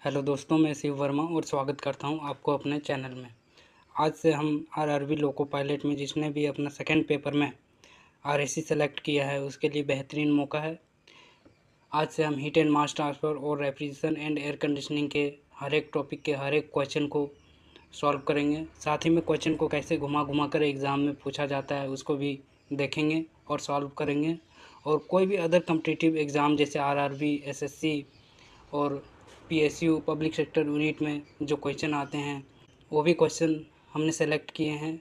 Hello दोस्तों, मैं शिव वर्मा और स्वागत करता हूं आपको अपने चैनल में। आज से हम आरआरबी लोको पायलट में जिसने भी अपना सेकंड पेपर में आरएससी सेलेक्ट किया है उसके लिए बेहतरीन मौका है। आज से हम हीट एंड मास ट्रांसफ़र और रेफ्रिजरेशन एंड एयर कंडीशनिंग के हर एक टॉपिक के हर एक क्वेश्चन को सॉल्व करेंगे। साथ ही में क्वेश्चन को कैसे घुमा घुमा कर एग्ज़ाम में पूछा जाता है उसको भी देखेंगे और सॉल्व करेंगे। और कोई भी अदर कॉम्पिटिटिव एग्ज़ाम जैसे आरआरबी, एसएससी और पीएसयू पब्लिक सेक्टर यूनिट में जो क्वेश्चन आते हैं वो भी क्वेश्चन हमने सेलेक्ट किए हैं।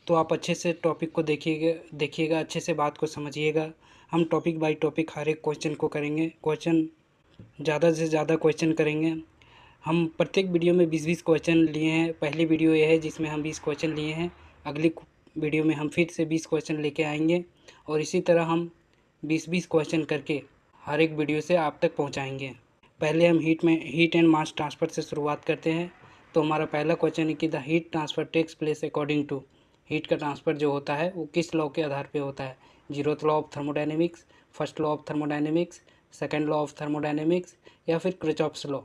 तो आप अच्छे से टॉपिक को देखिएगा, अच्छे से बात को समझिएगा। हम टॉपिक बाय टॉपिक हर एक क्वेश्चन को करेंगे, क्वेश्चन ज़्यादा से ज़्यादा क्वेश्चन करेंगे। हम प्रत्येक वीडियो में 20-20 क्वेश्चन लिए हैं। पहली वीडियो ये है जिसमें हम 20 क्वेश्चन लिए हैं। अगली वीडियो में हम फिर से 20 क्वेश्चन लेके आएंगे और इसी तरह हम 20-20 क्वेश्चन करके हर एक वीडियो से आप तक पहुंचाएंगे। पहले हम हीट एंड मास ट्रांसफ़र से शुरुआत करते हैं। तो हमारा पहला क्वेश्चन है कि the heat transfer takes place according to. Heat का ट्रांसफ़र जो होता है वो किस लॉ के आधार पे होता है? Zeroth law of thermodynamics, first law of thermodynamics, second law of thermodynamics या फिर किरचॉफ्स लॉ।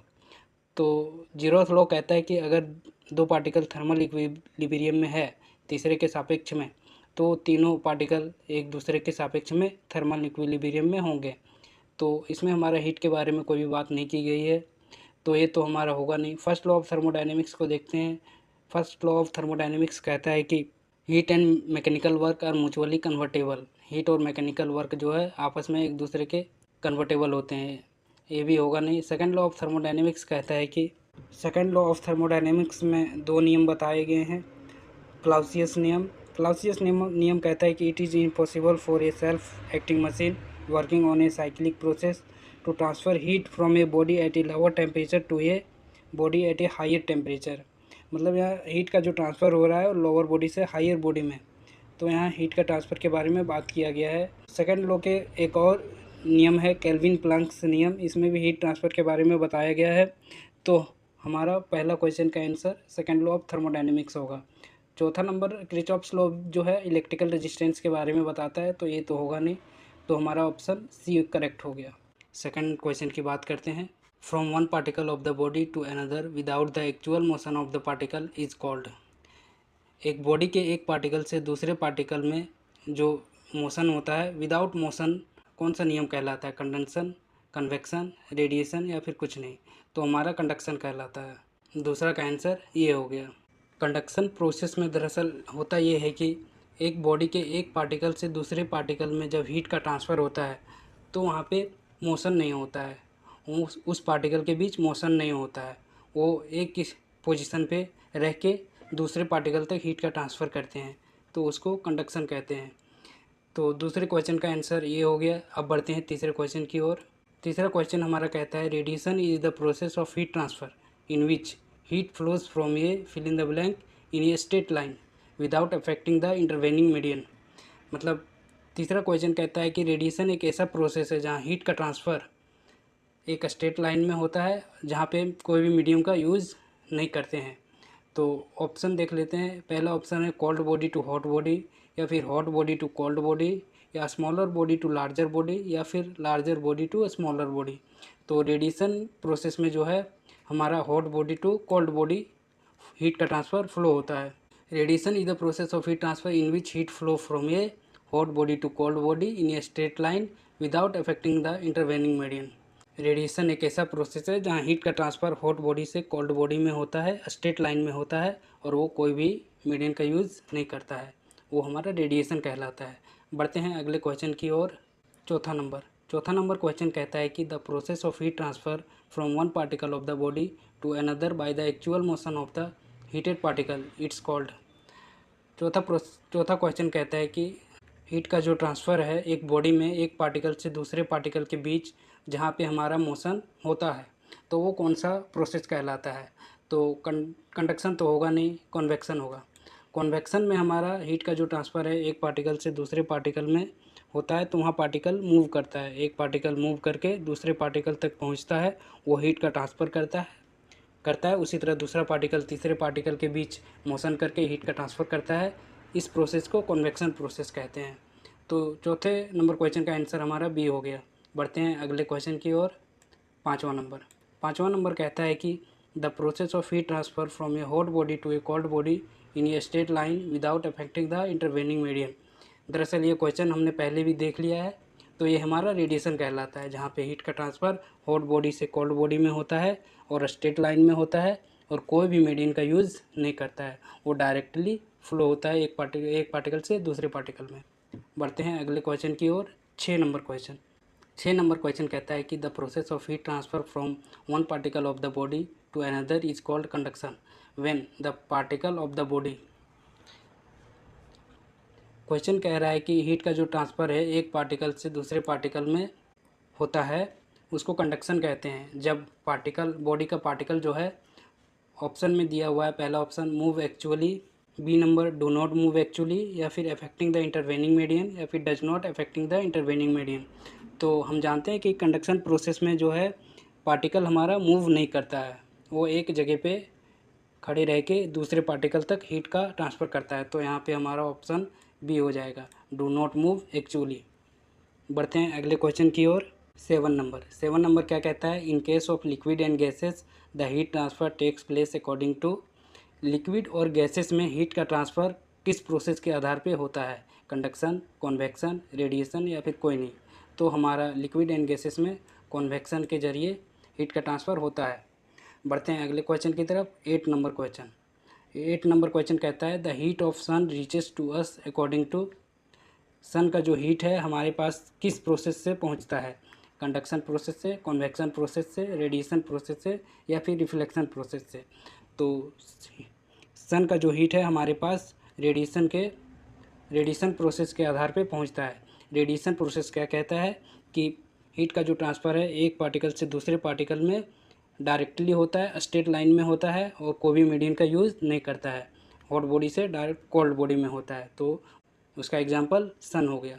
तो जीरोथ लॉ कहता है कि अगर दो पार्टिकल थर्मल इक्विलिब्रियम में है तीसरे के सापेक्ष में, तो तीनों पार्टिकल एक दूसरे के सापेक्ष में थर्मल इक्विलिब्रियम में होंगे। तो इसमें हमारा हीट के बारे में कोई भी बात नहीं की गई है, तो ये तो हमारा होगा नहीं। फर्स्ट लॉ ऑफ थर्मोडायनेमिक्स को देखते हैं। फर्स्ट लॉ ऑफ थर्मोडायनेमिक्स कहता है कि heat and mechanical work are mutually convertible. Heat और मैकेनिकल वर्क जो है आपस में एक दूसरे के कन्वर्टेबल होते हैं, ये भी होगा नहीं। सेकंड लॉ ऑफ थर्मोडायनेमिक्स कहता है कि सेकंड लॉ ऑफ थर्मोडायनेमिक्स में दो नियम बताए गए हैं। क्लाउसियस नियम कहता है कि it is impossible for a self acting machine working on a cyclic process to transfer heat from a body at a lower temperature to a body at a higher temperature. मतलब यहाँ हीट का जो transfer हो रहा है lower body से higher body में, तो यहाँ हीट का ट्रांसफ़र के बारे में बात किया गया है। सेकंड लॉ के एक और नियम है केल्विन प्लैंक्स नियम, इसमें भी हीट ट्रांसफ़र के बारे में बताया गया है। तो हमारा पहला क्वेश्चन का answer second law of thermodynamics होगा। चौथा नंबर किरचॉफ्स लॉ जो है इलेक्ट्रिकल रेजिस्टेंस के बारे में बताता है, तो ये तो होगा नहीं, तो हमारा ऑप्शन सी करेक्ट हो गया। सेकंड क्वेश्चन की बात करते हैं। From one particle of the body to another without the actual motion of the particle is called. एक बॉडी के एक पार्टिकल से दूसरे पार्टिकल में जो मोशन होता है विदाउट मोशन, कौन सा नियम कहलाता है? कंडक्शन, कन्वेक्शन, रेडिएशन या फिर कुछ नहीं, तो हमारा कंडक्शन कहलाता है। दूसरा का आंसर ये हो गया। कंडक्शन प्रोसेस में दरअसल होता ये है कि एक बॉडी के एक पार्टिकल से दूसरे पार्टिकल में जब हीट का ट्रांसफ़र होता है तो वहाँ पे मोशन नहीं होता है, उस पार्टिकल के बीच मोशन नहीं होता है। वो एक किस पोजीशन पे रह के दूसरे पार्टिकल तक हीट का ट्रांसफ़र करते हैं, तो उसको कंडक्शन कहते हैं। तो दूसरे क्वेश्चन का आंसर ये हो गया। अब बढ़ते हैं तीसरे क्वेश्चन की ओर। तीसरा क्वेश्चन हमारा कहता है radiation is the process of heat transfer in which heat flows from a fill in the blank in a straight line without affecting the intervening medium. मतलब तीसरा क्वेश्चन कहता है कि रेडिएशन एक ऐसा प्रोसेस है जहाँ हीट का ट्रांसफ़र एक स्ट्रेट लाइन में होता है, जहाँ पे कोई भी मीडियम का यूज़ नहीं करते हैं। तो ऑप्शन देख लेते हैं। पहला ऑप्शन है cold body to hot body, या फिर hot body to cold body, या smaller body to larger body, या फिर larger body to smaller body. तो रेडिएशन प्रोसेस में जो है हमारा hot body to cold body heat का ट्रांसफ़र फ्लो होता है। Radiation is the process of heat transfer in which heat flow from a hot body to cold body in a straight line without affecting the intervening medium. Radiation एक ऐसा process है जहाँ heat का transfer hot body से cold body में होता है, straight line में होता है, और वो कोई भी मीडियम का यूज़ नहीं करता है, वो हमारा रेडिएशन कहलाता है। बढ़ते हैं अगले क्वेश्चन की ओर। चौथा नंबर क्वेश्चन कहता है कि the process of heat transfer from one particle of the body to another by the actual motion of the heated particle it's called. चौथा क्वेश्चन कहता है कि हीट का जो ट्रांसफ़र है एक बॉडी में एक पार्टिकल से दूसरे पार्टिकल के बीच जहाँ पे हमारा मोशन होता है, तो वो कौन सा प्रोसेस कहलाता है? तो कंडक्शन तो होगा नहीं, कन्वेक्शन होगा। कन्वेक्शन में हमारा हीट का जो ट्रांसफ़र है एक पार्टिकल से दूसरे पार्टिकल में होता है, तो वहाँ पार्टिकल मूव करता है, एक पार्टिकल मूव करके दूसरे पार्टिकल तक पहुँचता है, वो हीट का ट्रांसफ़र करता है। उसी तरह दूसरा पार्टिकल तीसरे पार्टिकल के बीच मोशन करके हीट का ट्रांसफ़र करता है। इस प्रोसेस को कन्वेक्शन प्रोसेस कहते हैं। तो चौथे नंबर क्वेश्चन का आंसर हमारा बी हो गया। बढ़ते हैं अगले क्वेश्चन की ओर। पाँचवा नंबर 5वां नंबर कहता है कि the process of heat transfer from a hot body to a cold body in a straight line without affecting the intervening medium. दरअसल ये क्वेश्चन हमने पहले भी देख लिया है। तो ये हमारा रेडिएशन कहलाता है, जहाँ पे हीट का ट्रांसफ़र हॉट बॉडी से कोल्ड बॉडी में होता है और स्ट्रेट लाइन में होता है और कोई भी मीडियम का यूज़ नहीं करता है, वो डायरेक्टली फ्लो होता है एक पार्टिकल से दूसरे पार्टिकल में। बढ़ते हैं अगले क्वेश्चन की ओर। 6 नंबर क्वेश्चन कहता है कि the process of heat transfer from one particle of the body to another is called conduction when the particle of the body. Question कह रहा है कि हीट का जो ट्रांसफ़र है एक पार्टिकल से दूसरे पार्टिकल में होता है, उसको कंडक्शन कहते हैं। जब पार्टिकल, बॉडी का पार्टिकल जो है, ऑप्शन में दिया हुआ है पहला option move actually, B number do not move actually, या फिर अफेक्टिंग द इंटरवेनिंग मीडियम, या फिर does not affecting the intervening medium. तो हम जानते हैं कि कंडक्शन प्रोसेस में जो है पार्टिकल हमारा मूव नहीं करता है, वो एक जगह पे खड़े रह के दूसरे पार्टिकल तक हीट का ट्रांसफ़र करता है। तो यहाँ पे हमारा ऑप्शन बी हो जाएगा, डू नॉट मूव एक्चुअली। बढ़ते हैं अगले क्वेश्चन की ओर। 7 नंबर क्या कहता है, in case of liquid and gases the heat transfer takes place according to. Liquid और गैसेस में हीट का ट्रांसफ़र किस प्रोसेस के आधार पे होता है, कंडक्शन, कॉन्वेक्शन, रेडिएशन या फिर कोई नहीं। तो हमारा लिक्विड एंड गैसेस में कॉन्वेक्शन के जरिए हीट का ट्रांसफ़र होता है। बढ़ते हैं अगले क्वेश्चन की तरफ। 8 नंबर क्वेश्चन कहता है the heat of sun reaches to us according to. Sun का जो हीट है हमारे पास किस प्रोसेस से पहुंचता है, कंडक्शन प्रोसेस से, कॉन्वेक्शन प्रोसेस से, रेडिएशन प्रोसेस से या फिर रिफ्लेक्शन प्रोसेस से। तो सन का जो हीट है हमारे पास रेडिएशन प्रोसेस के आधार पे पहुंचता है। रेडिएशन प्रोसेस क्या कहता है कि हीट का जो ट्रांसफ़र है एक पार्टिकल से दूसरे पार्टिकल में डायरेक्टली होता है, स्ट्रेट लाइन में होता है और कोई भी मीडियम का यूज़ नहीं करता है, हॉट बॉडी से डायरेक्ट कोल्ड बॉडी में होता है। तो उसका एग्जांपल सन हो गया।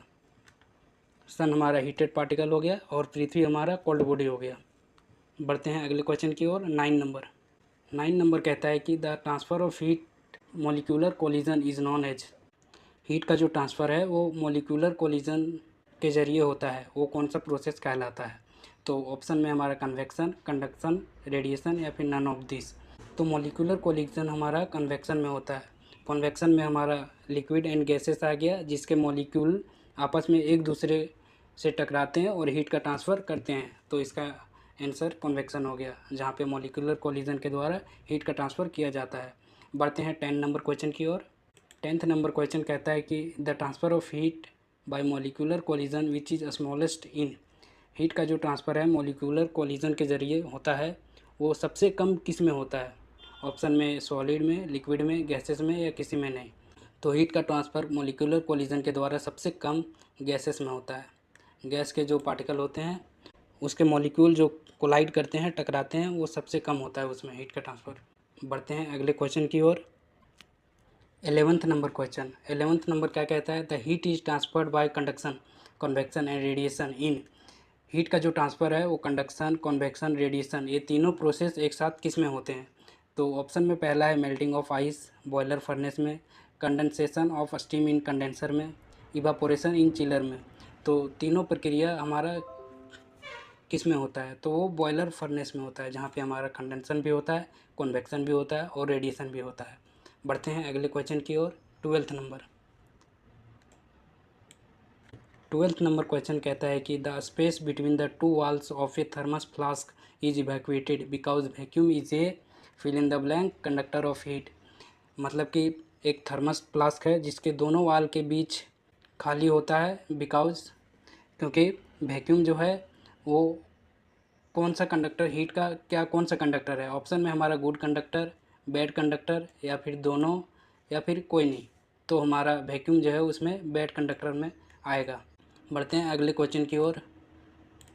सन हमारा हीटेड पार्टिकल हो गया और पृथ्वी हमारा कोल्ड बॉडी हो गया। बढ़ते हैं अगले क्वेश्चन की ओर। 9 नंबर कहता है कि the transfer of heat molecular collision is known as. Heat का जो ट्रांसफ़र है वो मॉलिक्यूलर कोलिजन के ज़रिए होता है, वो कौन सा प्रोसेस कहलाता है। तो ऑप्शन में हमारा कन्वेक्शन, कंडक्शन, रेडिएशन या फिर नन ऑफ दिस। तो मॉलिक्यूलर कोलिजन हमारा कन्वेक्शन में होता है। कन्वेक्शन में हमारा लिक्विड एंड गैसेस आ गया, जिसके मॉलिक्यूल आपस में एक दूसरे से टकराते हैं और हीट का ट्रांसफ़र करते हैं। तो इसका आंसर कन्वेक्शन हो गया, जहाँ पे मॉलिक्यूलर कोलिजन के द्वारा हीट का ट्रांसफ़र किया जाता है। बढ़ते हैं 10 नंबर क्वेश्चन की ओर। 10th नंबर क्वेश्चन कहता है कि the transfer of heat bye molecular collision which is smallest in. Heat का जो ट्रांसफ़र है मॉलिक्यूलर कोलिजन के ज़रिए होता है, वो सबसे कम किस में होता है। ऑप्शन में सॉलिड में, लिक्विड में, गैसेस में या किसी में नहीं। तो हीट का ट्रांसफ़र मॉलिक्यूलर कोलिजन के द्वारा सबसे कम गैसेस में होता है। गैस के जो पार्टिकल होते हैं उसके मॉलिक्यूल जो कोलाइड करते हैं, टकराते हैं, वो सबसे कम होता है उसमें हीट का ट्रांसफ़र। बढ़ते हैं अगले क्वेश्चन की ओर। 11th नंबर क्या कहता है, the heat is transferred by conduction, convection and radiation in. Heat का जो ट्रांसफ़र है वो कंडक्शन, कन्वेक्शन, रेडिएशन, ये तीनों प्रोसेस एक साथ किस में होते हैं। तो ऑप्शन में पहला है melting of ice boiler furnace में, condensation of steam in condenser में, इवापोरेशन इन चिलर में। तो तीनों प्रक्रिया हमारा किस में होता है, तो वो बॉयलर फर्नेस में होता है, जहाँ पे हमारा कंडेंसन भी होता है, कन्वेक्शन भी होता है और रेडिएशन भी होता है। बढ़ते हैं अगले क्वेश्चन की ओर। 12th नंबर क्वेश्चन कहता है कि the space between the two walls of a thermos flask is evacuated because vacuum is a fill in the blank conductor of heat. मतलब कि एक थर्मस फ्लास्क है जिसके दोनों वाल के बीच खाली होता है, बिकॉज क्योंकि वैक्यूम जो है वो कौन सा कंडक्टर, हीट का क्या कौन सा कंडक्टर है। ऑप्शन में हमारा गुड कंडक्टर, बैड कंडक्टर या फिर दोनों या फिर कोई नहीं। तो हमारा वैक्यूम जो है उसमें बैड कंडक्टर में आएगा। बढ़ते हैं अगले क्वेश्चन की ओर।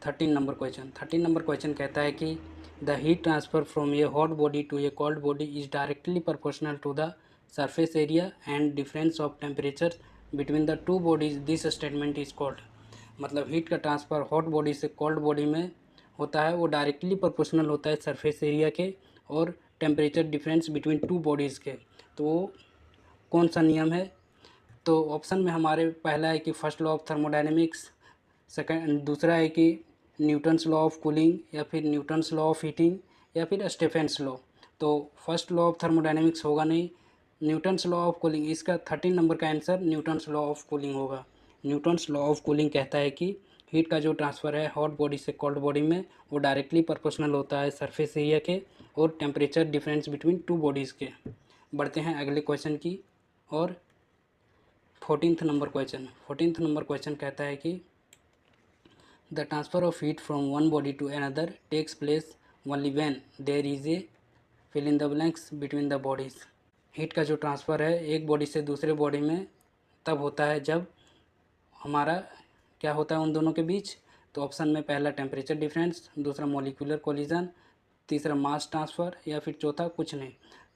13 नंबर क्वेश्चन कहता है कि the heat transfer from a hot body to a cold body is directly proportional to the surface area and difference of temperature between the two bodies, this statement is called. मतलब heat का transfer hot body से cold body में होता है, वो directly proportional होता है surface area के और temperature difference between two bodies के। तो वो कौन सा नियम है। तो ऑप्शन में हमारे पहला है कि first law of thermodynamics, second दूसरा है कि न्यूटन्स लॉ ऑफ कूलिंग या फिर न्यूटन्स लॉ ऑफ हीटिंग या फिर स्टेफेंस लॉ। तो फर्स्ट लॉ ऑफ थर्मोडायनेमिक्स होगा नहीं, न्यूटन्स लॉ ऑफ कूलिंग, इसका 13 नंबर का answer Newton's law of cooling होगा। न्यूटन्स लॉ ऑफ कूलिंग कहता है कि हीट का जो ट्रांसफ़र है हॉट बॉडी से कोल्ड बॉडी में वो डायरेक्टली प्रोपोर्शनल होता है सरफेस एरिया के और temperature difference between two bodies के। बढ़ते हैं अगले क्वेश्चन की और 14th number question. 14th number question कहता है कि the transfer of heat from one body to another takes place only when there is a fill in the blanks between the bodies. Heat का जो transfer है एक body से दूसरे body में तब होता है जब हमारा क्या होता है उन दोनों के बीच। तो ऑप्शन में पहला टेम्परेचर डिफरेंस, दूसरा मॉलिक्यूलर कोलिजन, तीसरा मास ट्रांसफ़र या फिर चौथा कुछ नहीं।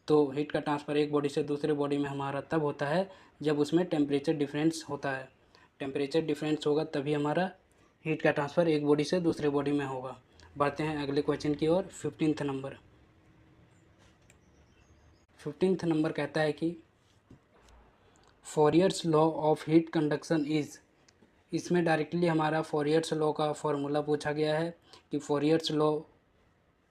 तो हीट का ट्रांसफ़र एक बॉडी से दूसरे बॉडी में हमारा तब होता है जब उसमें टेम्परेचर डिफरेंस होता है। टेम्परेचर डिफरेंस होगा तभी हमारा हीट का ट्रांसफ़र एक बॉडी से दूसरे बॉडी में होगा। बढ़ते हैं अगले क्वेश्चन की ओर। 15th number. 15th नंबर कहता है कि Fourier's law of heat conduction is. इसमें डायरेक्टली हमारा फॉरियर्स लॉ का फॉर्मूला पूछा गया है कि फॉरियर्स लॉ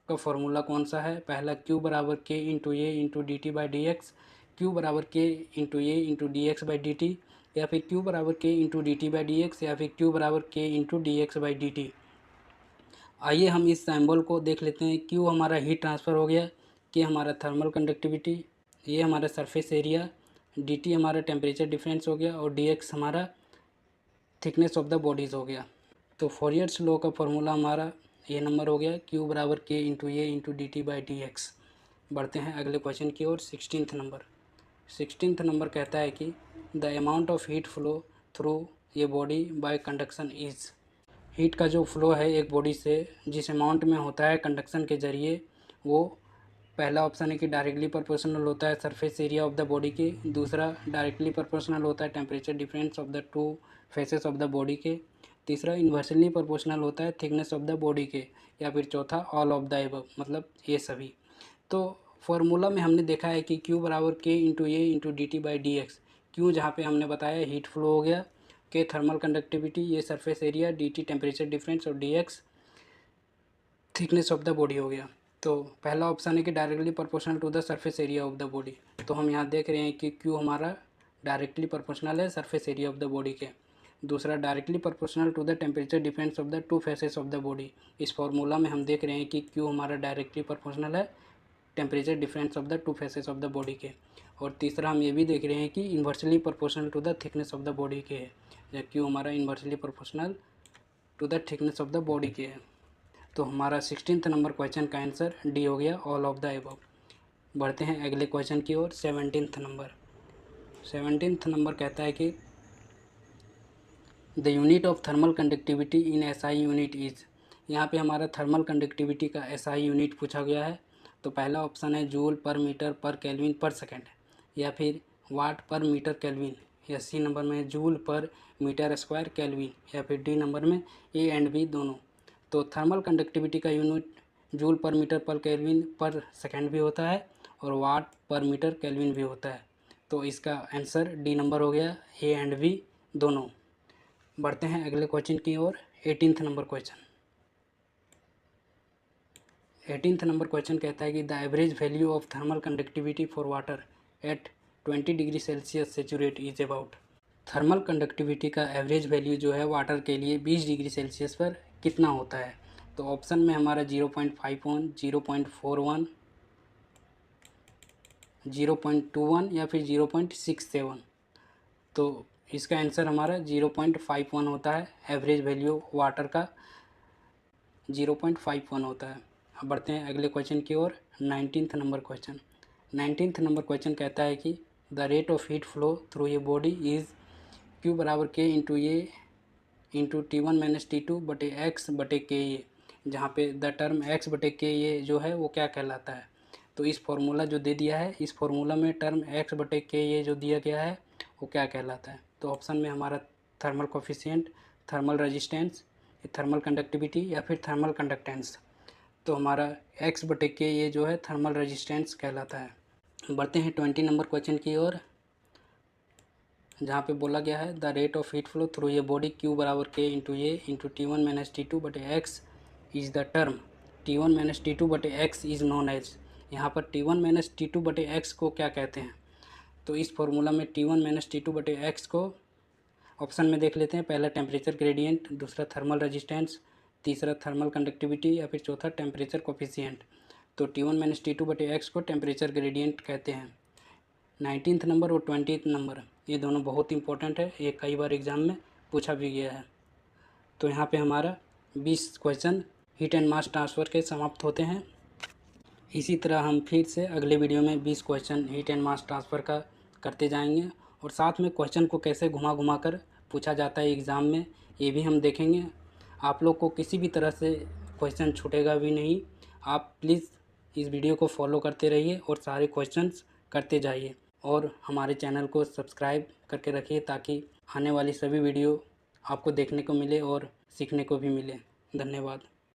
का फॉर्मूला कौन सा है। पहला Q बराबर K into A into D T by D X, Q बराबर K into A into D x by D T, या फिर Q बराबर K into D T by D x, या फिर Q बराबर K into D x by D T. आइए हम इस सिंबल को देख लेते हैं। Q हमारा हीट ट्रांसफ़र हो गया, K हमारा थर्मल कंडक्टिविटी, ये हमारा सरफेस एरिया, डी टी हमारा टेम्परेचर डिफरेंस हो गया और डी एक्स हमारा थिकनेस ऑफ द बॉडीज़ हो गया। तो फॉरियर्स लॉ का फॉर्मूला हमारा ये नंबर हो गया Q बराबर K into A into D T by D x. बढ़ते हैं अगले क्वेश्चन की ओर। 16th number. 16th नंबर कहता है कि the amount of heat flow through ये body by conduction is. Heat का जो फ्लो है एक बॉडी से जिस अमाउंट में होता है कंडक्शन के ज़रिए, वो पहला ऑप्शन है कि डायरेक्टली प्रोपोर्शनल होता है surface area of the body के, दूसरा डायरेक्टली प्रोपोर्शनल होता है temperature difference of the two faces of the body के, तीसरा इन्वर्सली प्रोपोर्शनल होता है थिकनेस ऑफ द बॉडी के, या फिर चौथा ऑल ऑफ द एबव, मतलब ये सभी। तो फॉर्मूला में हमने देखा है कि Q बराबर K into A into D T by D X. Q जहाँ पे हमने बताया हीट फ्लो हो गया, K थर्मल कंडक्टिविटी, ये surface area, D T temperature difference और D X thickness of the body हो गया। तो पहला ऑप्शन है कि directly proportional to the surface area of the body. तो हम यहाँ देख रहे हैं कि Q हमारा डायरेक्टली प्रोपोर्शनल है surface area of the body के। दूसरा directly proportional to the temperature difference of the two faces of the body. इस फॉर्मूला में हम देख रहे हैं कि Q हमारा डायरेक्टली प्रोपोर्शनल है temperature difference of the two faces of the body के। और तीसरा हम ये भी देख रहे हैं कि inversely proportional to the thickness of the body के है, या Q हमारा inversely proportional to the thickness of the body के है। तो हमारा 16th नंबर क्वेश्चन का आंसर डी हो गया, ऑल ऑफ द एबव। बढ़ते हैं अगले क्वेश्चन की ओर। 17th number. 17th नंबर कहता है कि the unit of thermal conductivity in SI unit is. यहाँ पे हमारा थर्मल कंडक्टिविटी का एसआई यूनिट पूछा गया है। तो पहला ऑप्शन है joule per metre per kelvin per second, या फिर वाट पर मीटर केल्विन, या सी नंबर में joule per metre square kelvin, या फिर डी नंबर में ए एंड बी दोनों। तो थर्मल कंडक्टिविटी का unit joule per metre per kelvin per second भी होता है और वाट पर मीटर केल्विन भी होता है। तो इसका आंसर डी नंबर हो गया, ए एंड बी दोनों। बढ़ते हैं अगले क्वेश्चन की ओर। 18th number question. 18th number question कहता है कि the average value of thermal conductivity for water at 20 degree Celsius saturate is about. Thermal conductivity का एवरेज वैल्यू जो है वाटर के लिए 20 डिग्री सेल्सियस पर कितना होता है। तो ऑप्शन में हमारा 0.51, 0.41, 0.21 या फिर 0.67। तो इसका आंसर हमारा 0.51 होता है। एवरेज वैल्यू वाटर का 0.51 होता है। अब बढ़ते हैं अगले क्वेश्चन की ओर। 19th number question. 19th number question कहता है कि the rate of heat flow through a body is Q बराबर K into A into T1 minus T2 बटे एक्स बटे के ए, जहाँ पे द टर्म एक्स बटे के ए जो है वो क्या कहलाता है। तो इस फॉर्मूला जो दे दिया है, इस फॉर्मूला में टर्म एक्स बटे के ए जो दिया गया है वो क्या कहलाता है। तो ऑप्शन में हमारा thermal coefficient, thermal resistance, thermal conductivity या फिर थर्मल कंडक्टेंस। तो हमारा एक्स बटे के ये जो है थर्मल रेजिस्टेंस कहलाता है। बढ़ते हैं 20 नंबर क्वेश्चन की ओर। जहाँ पे बोला गया है the rate of heat flow through a body Q बराबर K into A into T1 minus T2 बटे x is the term T1 minus T2 बटे एक्स इज़ नोन एज। यहाँ पर T1 माइनस T2 बटे एक्स को क्या कहते हैं? तो इस फॉर्मूला में T1 माइनस T2 बटे एक्स को ऑप्शन में देख लेते हैं। पहला टेम्परेचर ग्रेडियंट, दूसरा थर्मल रेजिस्टेंस, तीसरा थर्मल कंडक्टिविटी या फिर चौथा टेम्परेचर कोफिशिएंट। तो T1 माइनस T2 बटे एक्स को टेम्परेचर ग्रेडियंट कहते हैं। 19th नंबर और 20th नंबर ये दोनों बहुत इंपॉर्टेंट है, ये कई बार एग्ज़ाम में पूछा भी गया है। तो यहाँ पे हमारा 20 question heat and mass transfer के समाप्त होते हैं। इसी तरह हम फिर से अगले वीडियो में 20 question heat and mass transfer का करते जाएंगे और साथ में क्वेश्चन को कैसे घुमा घुमा कर पूछा जाता है एग्ज़ाम में ये भी हम देखेंगे। आप लोग को किसी भी तरह से क्वेश्चन छूटेगा भी नहीं। आप प्लीज़ इस वीडियो को फॉलो करते रहिए और सारे क्वेश्चंस करते जाइए और हमारे चैनल को सब्सक्राइब करके रखिए ताकि आने वाली सभी वीडियो आपको देखने को मिले और सीखने को भी मिले। धन्यवाद।